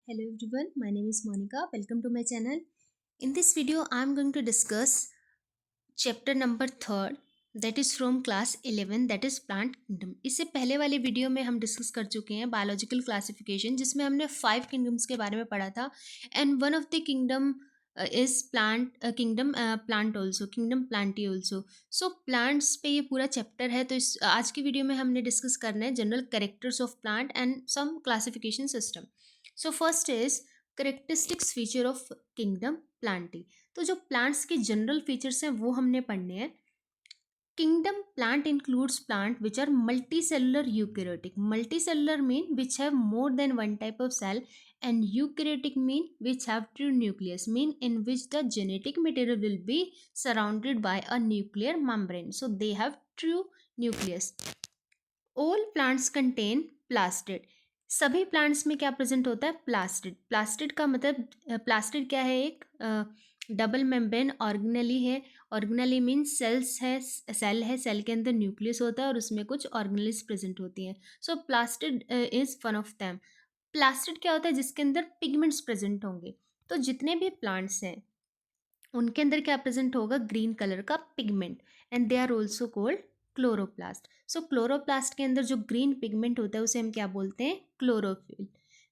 Hello everyone, my name is Monica. Welcome to my channel. In this video, I am going to discuss chapter number 3rd that is from class 11 that is plant kingdom. इससे पहले वाले video में हम discuss कर चुके हैं biological classification जिसमें हमने 5 किंगडम्स के बारे में पढ़ा था and one of the kingdom is plant kingdom plant also kingdom Plantae also. So plants पे ये पूरा चैप्टर है. तो इस आज की वीडियो में हमने डिस्कस करना है general characters of plant and some classification system. So first is characteristics feature of kingdom Plantae. तो जो प्लांट्स के जनरल फीचर्स हैं वो हमने पढ़ने हैं. Kingdom plant includes plant which are multicellular eukaryotic. Multicellular mean which have more than one type of cell and eukaryotic mean which have true nucleus mean in which the genetic material will be surrounded by a nuclear membrane. So they have true nucleus. All plants contain plastid. सभी plants में क्या present होता है? Plastid. Plastid का मतलब plastid क्या है? एक डबल मेम्ब्रेन ऑर्गेनेली है. ऑर्गेनेली मीन्स सेल्स है, सेल है, सेल के अंदर न्यूक्लियस होता है और उसमें कुछ ऑर्गेनेल्स प्रेजेंट होती हैं. So plastid is one of them. Plastid क्या होता है? जिसके अंदर पिगमेंट्स प्रेजेंट होंगे. तो जितने भी प्लांट्स हैं उनके अंदर क्या प्रेजेंट होगा? ग्रीन कलर का pigment and they are also called chloroplast. So chloroplast के अंदर जो ग्रीन पिगमेंट होता है उसे हम क्या बोलते हैं? Chlorophyll.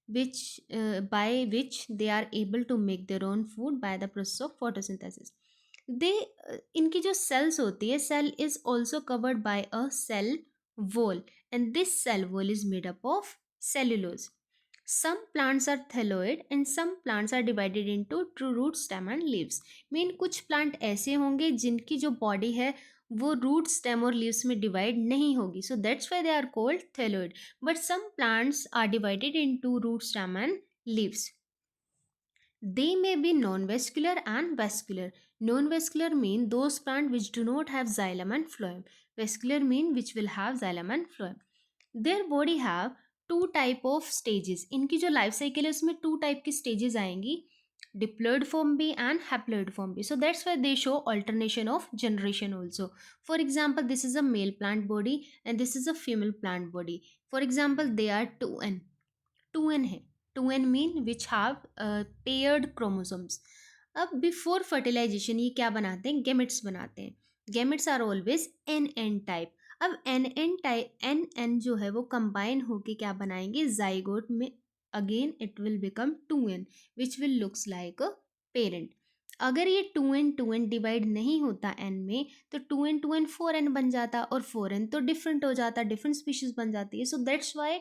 Which by which they are able to make their own food by the process of photosynthesis. They इनकी जो सेल्स होती है, cell is also covered by a cell wall and this cell wall is made up of cellulose. Some plants are thyloid and some plants are divided into true root, stem and leaves. Mean कुछ plant ऐसे होंगे जिनकी जो body है वो root, stem और leaves में divide नहीं होगी. So that's why they are called thyloid. But some plants are divided into root, stem and leaves. They may be non-vascular and vascular. Non-vascular mean those plants which do not have xylem and phloem. Vascular mean which will have xylem and phloem. Their body have two type of stages. इनकी जो life cycle है उसमें two type की stages आएंगी, diploid form भी and haploid form भी. So that's why they show alternation of generation also. For example this is a male plant body and this is a female plant body. For example they are 2n. 2n है. 2n mean which have paired chromosomes. अब before fertilisation ये क्या बनाते हैं? Gametes बनाते हैं. Gametes are always n type. अब n type n जो है वो कंबाइन होके क्या बनाएंगे? जाइगोट में. Again it will become 2n which will looks like a parent. अगर ये 2n डिवाइड नहीं होता n में तो 2n 4n बन जाता और 4n तो डिफरेंट हो जाता, डिफरेंट स्पीशीज बन जाती है. So that's why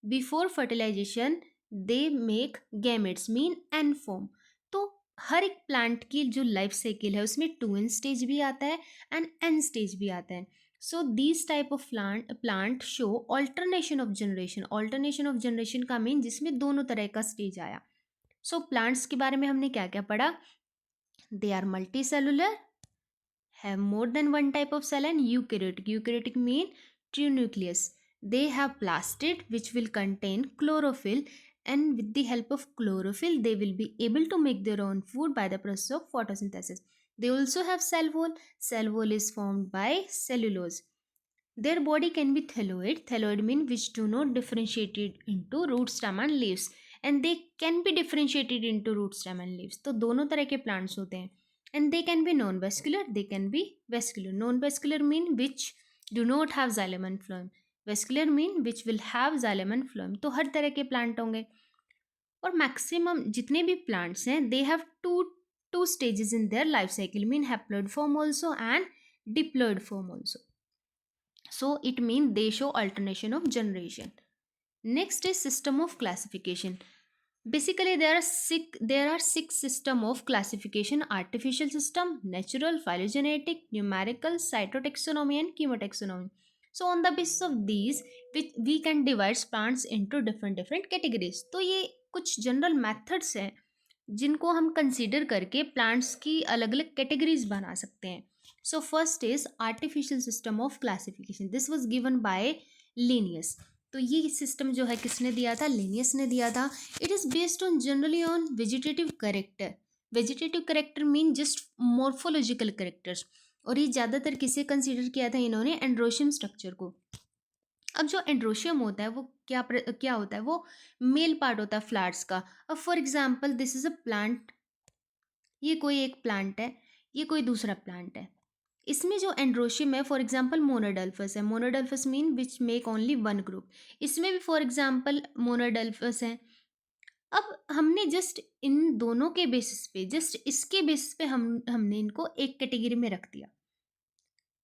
before fertilisation they make gametes mean n form. तो हर एक प्लांट की जो लाइफ साइकिल है उसमें 2n स्टेज भी आता है एंड n स्टेज भी आता है. So these type of plant show alternation of generation. Alternation of generation का मीन जिसमें दोनों तरह का स्टेज आया. सो प्लांट्स के बारे में हमने क्या क्या पढ़ा? They are multi cellular, have more than one type of cell and eukaryotic. Eukaryotic mean true nucleus. They have plastid which will contain chlorophyll and with the help of chlorophyll they will be able to make their own food by the process of photosynthesis. They also have cell wall. Cell wall is formed by cellulose. Their body can be thyloid. Thyloid mean which do not differentiated into root, stem and leaves. And they can be differentiated into root, stem and leaves. तो दोनों तरह के plants होते हैं. And they can be non-vascular, they can be vascular. Non-vascular mean which do not have xylem and phloem. Vascular mean which will have xylem and phloem. तो हर तरह के plant होंगे. और मैक्सिमम जितने भी plants हैं they have two stages in their life cycle, mean haploid form also and diploid form also. So it means they show alternation of generation. Next is system of classification. Basically there are six system of classification: artificial system, natural, phylogenetic, numerical, cytotaxonomy and chemotaxonomy. So on the basis of these we can divide plants into different categories. तो ये कुछ general methods हैं जिनको हम consider करके plants की अलग अलग कैटेगरीज बना सकते हैं. सो first is artificial system of classification. This was given by Linnaeus. तो ये सिस्टम जो है किसने दिया था? लिनियस ने दिया था. It is based on generally on vegetative character. Vegetative character mean just morphological characters. और ये ज़्यादातर किसे कंसीडर किया था इन्होंने? एंड्रोशियम स्ट्रक्चर को. अब जो एंड्रोशियम होता है वो क्या होता है, वो मेल पार्ट होता है फ्लावर्स का। अब for example this is a plant, ये कोई एक प्लांट है, ये कोई दूसरा प्लांट है। इसमें जो एंड्रोशियम है फॉर एग्जांपल मोनोडल्फस है, monadelphous mean which make only one group. इसमें भी फॉर एग्जांपल मोनोडल्फस है। अब हमने जस्ट इन दोनों के बेसिस पे, जस्ट इसके बेसिस पे हमने इनको एक कैटेगरी में रख दिया।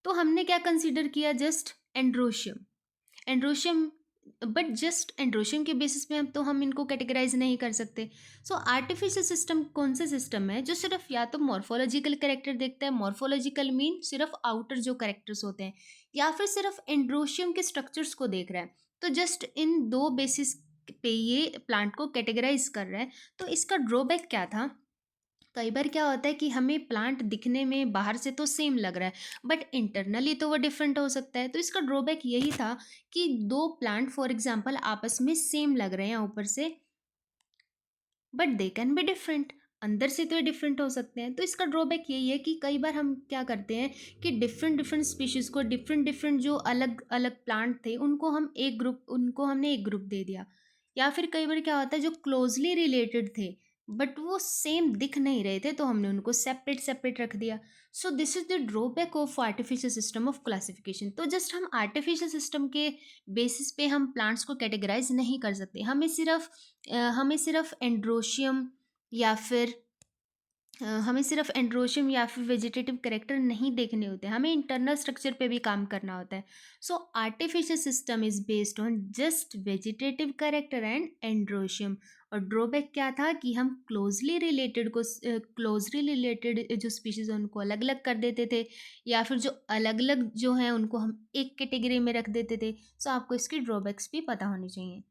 तो हमने क्या कंसीडर किया, just androecium, androecium. But just androecium के बेसिस पे हम इनको कैटेगराइज नहीं कर सकते। सो आर्टिफिशियल सिस्टम कौन सा सिस्टम है जो सिर्फ या तो मॉर्फोलॉजिकल करेक्टर देखता है, मॉर्फोलॉजिकल मीन सिर्फ आउटर जो करेक्टर्स होते हैं, या फिर सिर्फ एंड्रोशियम के स्ट्रक्चर्स को देख रहा है। तो जस्ट इन दो बेसिस पे ये प्लांट को कैटेगराइज कर रहा है। तो इसका ड्रॉबैक क्या था, कई बार क्या होता है कि हमें प्लांट दिखने में बाहर से तो सेम लग रहा है बट इंटरनली तो वो डिफरेंट हो सकता है। तो इसका ड्रॉबैक यही था कि दो प्लांट फॉर एग्जांपल आपस में सेम लग रहे हैं ऊपर से, but they can be different, अंदर से तो ये डिफरेंट हो सकते हैं। तो इसका ड्रॉबैक यही है कि कई बार हम क्या करते हैं कि डिफरेंट डिफरेंट स्पीशीज़ को, डिफरेंट डिफरेंट जो अलग अलग प्लांट थे उनको हमने एक ग्रुप दे दिया। या फिर कई बार क्या होता है जो क्लोजली रिलेटेड थे बट वो सेम दिख नहीं रहे थे, तो हमने उनको सेपरेट सेपरेट रख दिया। सो this is the drawback of artificial system of classification. तो जस्ट हम आर्टिफिशियल सिस्टम के बेसिस पे हम प्लांट्स को कैटेगराइज नहीं कर सकते। हमें सिर्फ एंड्रोशियम या फिर वेजिटेटिव करेक्टर नहीं देखने होते, हमें इंटरनल स्ट्रक्चर पे भी काम करना होता है। So artificial system is based on just vegetative character and androecium. और ड्रॉबैक क्या था कि हम क्लोजली रिलेटेड जो स्पीशीज हैं उनको अलग अलग कर देते थे, या फिर जो अलग अलग जो हैं उनको हम एक कैटेगरी में रख देते थे। सो आपको इसकी ड्रॉबैक्स भी पता होनी चाहिए।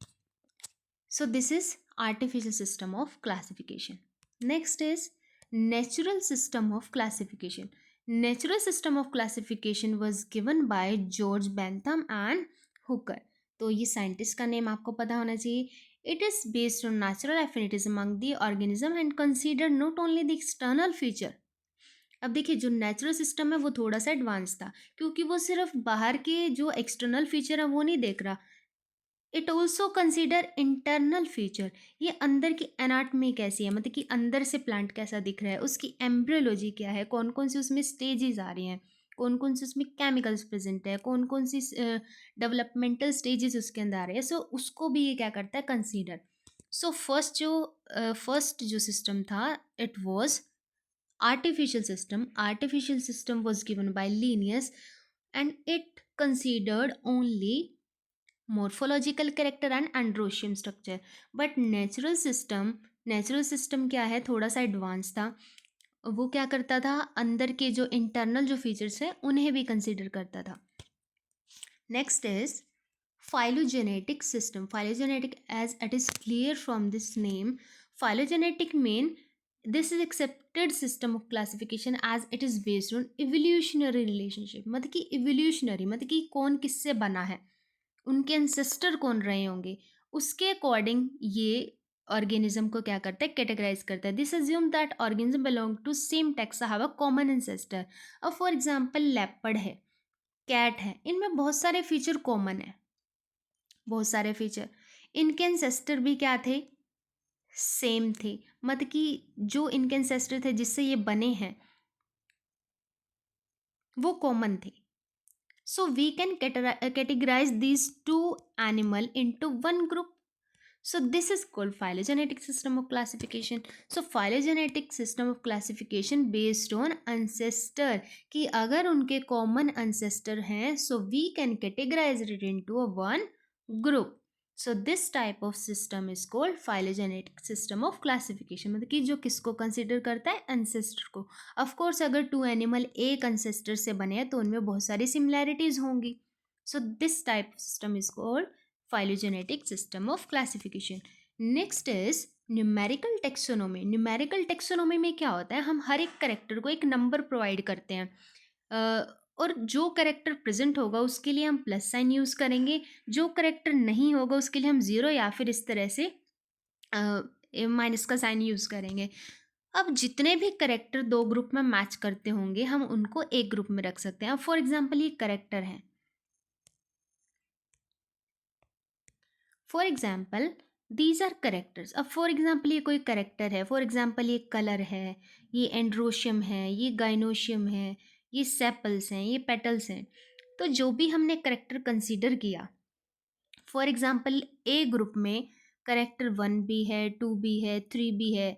So this is artificial system of classification. Next is natural system of classification. Natural system of classification was given by George Bentham and Hooker. तो ये साइंटिस्ट का नेम आपको पता होना चाहिए। It is based on natural affinities among the organism and consider not only the external feature. अब देखिए जो नेचुरल सिस्टम है वो थोड़ा सा एडवांस था, क्योंकि वो सिर्फ बाहर के जो एक्सटर्नल फीचर है वो नहीं देख रहा, it also consider internal feature. ये अंदर की एनाटमी कैसी है, मतलब कि अंदर से प्लांट कैसा दिख रहा है, उसकी एम्ब्रियोलॉजी क्या है, कौन कौन सी उसमें स्टेजेस आ रही हैं, कौन कौन सी उसमें केमिकल्स प्रेजेंट है, कौन कौन सी डेवलपमेंटल स्टेजेस उसके अंदर आ रहे हैं। सो उसको भी ये क्या करता है, कंसीडर। सो फर्स्ट जो सिस्टम था it was artificial system was given by Linnaeus, and it considered only morphological character and androecium structure. But natural system क्या है, थोड़ा सा एडवांस था। वो क्या करता था, अंदर के जो इंटरनल जो फीचर्स हैं उन्हें भी कंसिडर करता था। Next is phylogenetic system. Phylogenetic, as it is clear from this name, phylogenetic mean this is accepted system of classification as it is based on evolutionary relationship. मतलब कि evolutionary मतलब कि कौन किससे बना है, उनके एंसेस्टर कौन रहे होंगे, उसके अकॉर्डिंग ये ऑर्गेनिज्म को क्या करता है, कैटेगराइज करता है। This assume that organism belong to same taxa have a common ancestor. अब फॉर एग्जांपल लेपर्ड है, कैट है, इनमें बहुत सारे फीचर कॉमन है, बहुत सारे फीचर। इनके एंसेस्टर भी क्या थे, सेम थे, मतलब कि जो इनके एंसेस्टर थे जिससे ये बने हैं वो कॉमन थे। So we can categorize these two animal into one group. So this is called phylogenetic system of classification. So phylogenetic system of classification based on ancestor, कि अगर उनके common ancestor हैं so we can categorize it into a one group. So this type of system is called phylogenetic system of classification. मतलब कि जो किसको consider करता है, ancestor को। of course अगर टू एनिमल एक ancestor से बने हैं तो उनमें बहुत सारी similarities होंगी। So this type of system is called phylogenetic system of classification. Next is numerical taxonomy. Numerical taxonomy में क्या होता है, हम हर एक करेक्टर को एक नंबर प्रोवाइड करते हैं, और जो करेक्टर प्रेजेंट होगा उसके लिए हम प्लस साइन यूज़ करेंगे, जो करेक्टर नहीं होगा उसके लिए हम ज़ीरो या फिर इस तरह से माइनस का साइन यूज़ करेंगे। अब जितने भी करेक्टर दो ग्रुप में मैच करते होंगे हम उनको एक ग्रुप में रख सकते हैं। अब फॉर एग्जांपल ये करेक्टर हैं, for example these are characters. अब फॉर एग्जाम्पल ये कोई करेक्टर है, फॉर एग्जाम्पल ये कलर है, ये एंड्रोशियम है, ये गाइनोशियम है, ये सेपल्स हैं, ये पेटल्स हैं। तो जो भी हमने करेक्टर कंसीडर किया, फॉर एग्जाम्पल ए ग्रुप में करेक्टर 1 भी है, 2 भी है, 3 भी है,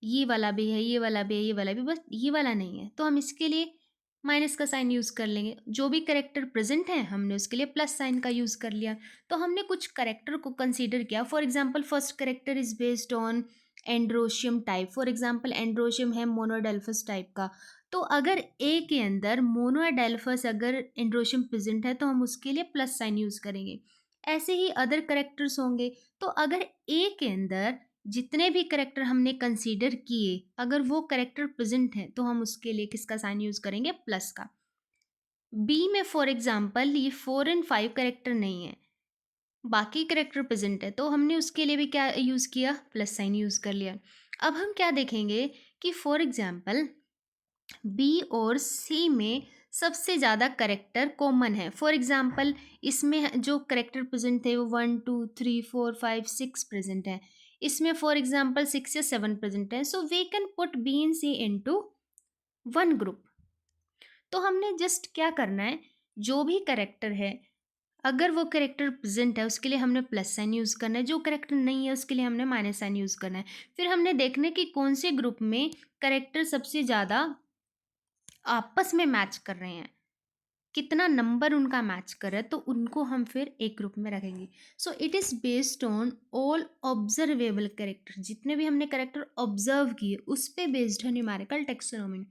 ये वाला भी है, ये वाला भी है, ये वाला भी, बस ये वाला नहीं है, तो हम इसके लिए माइनस का साइन यूज़ कर लेंगे। जो भी करेक्टर प्रेजेंट है हमने उसके लिए प्लस साइन का यूज़ कर लिया। तो हमने कुछ करेक्टर को कंसीडर किया। For example first character is based on androecium type. For example androecium है मोनोडेल्फस टाइप का। तो अगर ए के अंदर मोनोडेल्फस अगर एंड्रोशियम प्रेजेंट है तो हम उसके लिए प्लस साइन यूज़ करेंगे। ऐसे ही अदर करेक्टर्स होंगे। तो अगर ए के अंदर जितने भी करेक्टर हमने कंसीडर किए, अगर वो करेक्टर प्रेजेंट है तो हम उसके लिए किसका साइन यूज़ करेंगे? प्लस का। बी में फॉर एग्जाम्पल ये 4 एंड 5 करेक्टर नहीं है, बाकी करेक्टर प्रेजेंट है, तो हमने उसके लिए भी क्या यूज़ किया? प्लस साइन यूज़ कर लिया। अब हम क्या देखेंगे कि फॉर एग्जाम्पल बी और सी में सबसे ज़्यादा करेक्टर कॉमन है। फॉर एग्जाम्पल इसमें जो करेक्टर प्रेजेंट थे वो 1 2 3 4 5 6 प्रेजेंट है। इसमें फॉर एग्जाम्पल 6 या 7 प्रेजेंट है। So we can put B and C into one group. तो हमने जस्ट क्या करना है, जो भी करेक्टर है अगर वो करेक्टर प्रेजेंट है उसके लिए हमने प्लस साइन यूज़ करना है, जो करेक्टर नहीं है उसके लिए हमने माइनस साइन यूज़ करना है। फिर हमने देखना है कि कौन से ग्रुप में करेक्टर सबसे ज़्यादा आपस में मैच कर रहे हैं, कितना नंबर उनका मैच कर रहा है, तो उनको हम फिर एक ग्रुप में रखेंगे। सो it is based on all observable character. जितने भी हमने करेक्टर ऑब्जर्व किए उस पे बेस्ड है numerical taxonomy.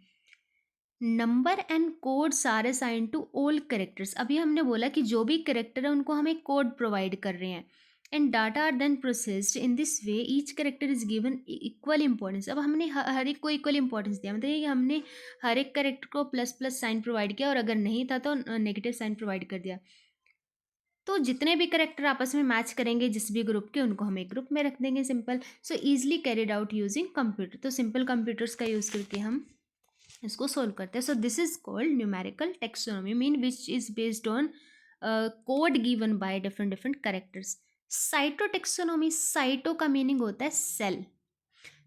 Number and codes are assign to all characters. अभी हमने बोला कि जो भी करेक्टर है उनको हम एक कोड प्रोवाइड कर रहे हैं। And data are then processed in this way, each character is given equal importance. अब हमने हर एक को इक्वल इंपॉर्टेंस दिया, मतलब कि हमने हर एक करेक्टर को प्लस प्लस साइन प्रोवाइड किया और अगर नहीं था तो नेगेटिव साइन प्रोवाइड कर दिया। तो जितने भी करेक्टर आपस में मैच करेंगे जिस भी ग्रुप के, उनको हम एक ग्रुप में रख देंगे। Simple. So easily carried out using computer. तो सिंपल कंप्यूटर्स का यूज़ करके हम इसको सोल्व करते हैं। So this is called numerical taxonomy, mean which is based on code given by different different characters. Cytotaxonomy, cyto का मीनिंग होता है cell.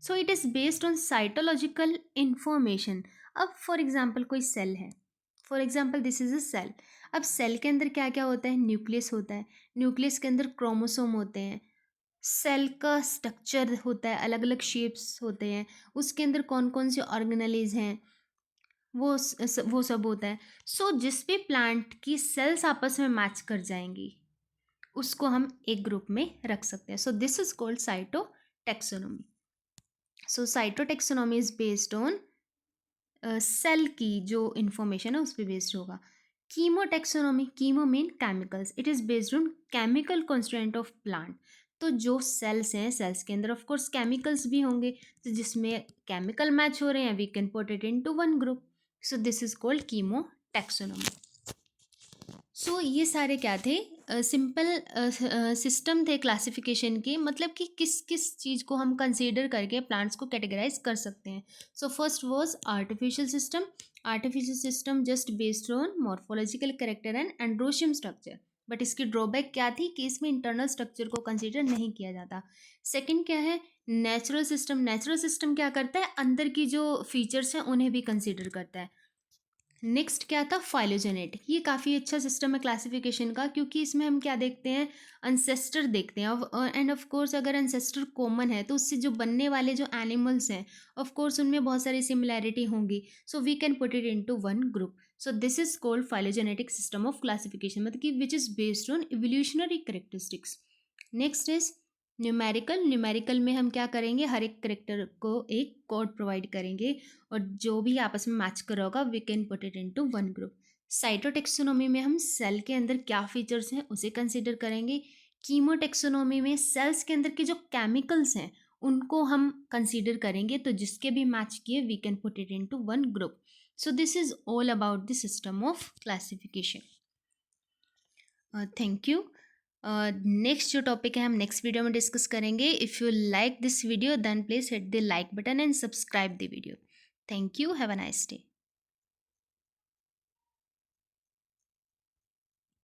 So it is based on cytological information. अब फॉर एग्जाम्पल कोई cell है, for example this is a cell. अब cell के अंदर क्या क्या होता है? न्यूक्लियस होता है, न्यूक्लियस के अंदर क्रोमोसोम होते हैं, सेल का स्ट्रक्चर होता है, अलग अलग शेप्स होते हैं, उसके अंदर कौन कौन से ऑर्गेनेलिज हैं, वो सब होता है। सो जिस भी प्लांट की सेल्स आपस में मैच कर जाएंगी उसको हम एक ग्रुप में रख सकते हैं। So this is called cytotaxonomy. So cytotaxonomy is based on cell की जो इंफॉर्मेशन है उस पर बेस्ड होगा। Chemotaxonomy, chemo mean chemicals, it is based on chemical constituent of plant. तो जो सेल्स हैं, सेल्स के अंदर ऑफ कोर्स केमिकल्स भी होंगे, तो जिसमें केमिकल मैच हो रहे हैं we can put it into one group. So this is called chemotaxonomy. सो ये सारे क्या थे? सिंपल सिस्टम थे क्लासिफिकेशन के, मतलब कि किस किस चीज़ को हम कंसीडर करके प्लांट्स को कैटेगराइज कर सकते हैं। So first was artificial system. Artificial system just based on morphological character and androecium structure. But इसकी ड्रॉबैक क्या थी कि इसमें इंटरनल स्ट्रक्चर को कंसीडर नहीं किया जाता। सेकंड क्या है? Natural system. नेचुरल सिस्टम क्या करता है? अंदर की जो फीचर्स हैं उन्हें भी कंसीडर करता है। नेक्स्ट क्या था? फाइलोजेनेटिक। ये काफ़ी अच्छा सिस्टम है क्लासिफिकेशन का, क्योंकि इसमें हम क्या देखते हैं? अनसेस्टर देखते हैं। एंड ऑफ कोर्स अगर अनसेस्टर कॉमन है तो उससे जो बनने वाले जो एनिमल्स हैं ऑफ कोर्स उनमें बहुत सारी सिमिलैरिटी होंगी। So we can put it into one group. So this is called phylogenetic system of classification, मतलब कि which is based on evolutionary characteristics. Next is numerical. Numerical में हम क्या करेंगे? हर एक करेक्टर को एक कोड प्रोवाइड करेंगे और जो भी आपस में मैच कर रहा होगा we can put it into one group. Cytotaxonomy में हम सेल के अंदर क्या फीचर्स हैं उसे कंसीडर करेंगे। कीमोटेक्सोनोमी में सेल्स के अंदर के जो केमिकल्स हैं उनको हम कंसीडर करेंगे, तो जिसके भी मैच किए we can put it into one group. So this is all about the system of classification. Thank you. Next जो टॉपिक है हम नेक्स्ट वीडियो में डिस्कस करेंगे। If you like this video then please hit the like button and subscribe the video. Thank you. Have a nice day.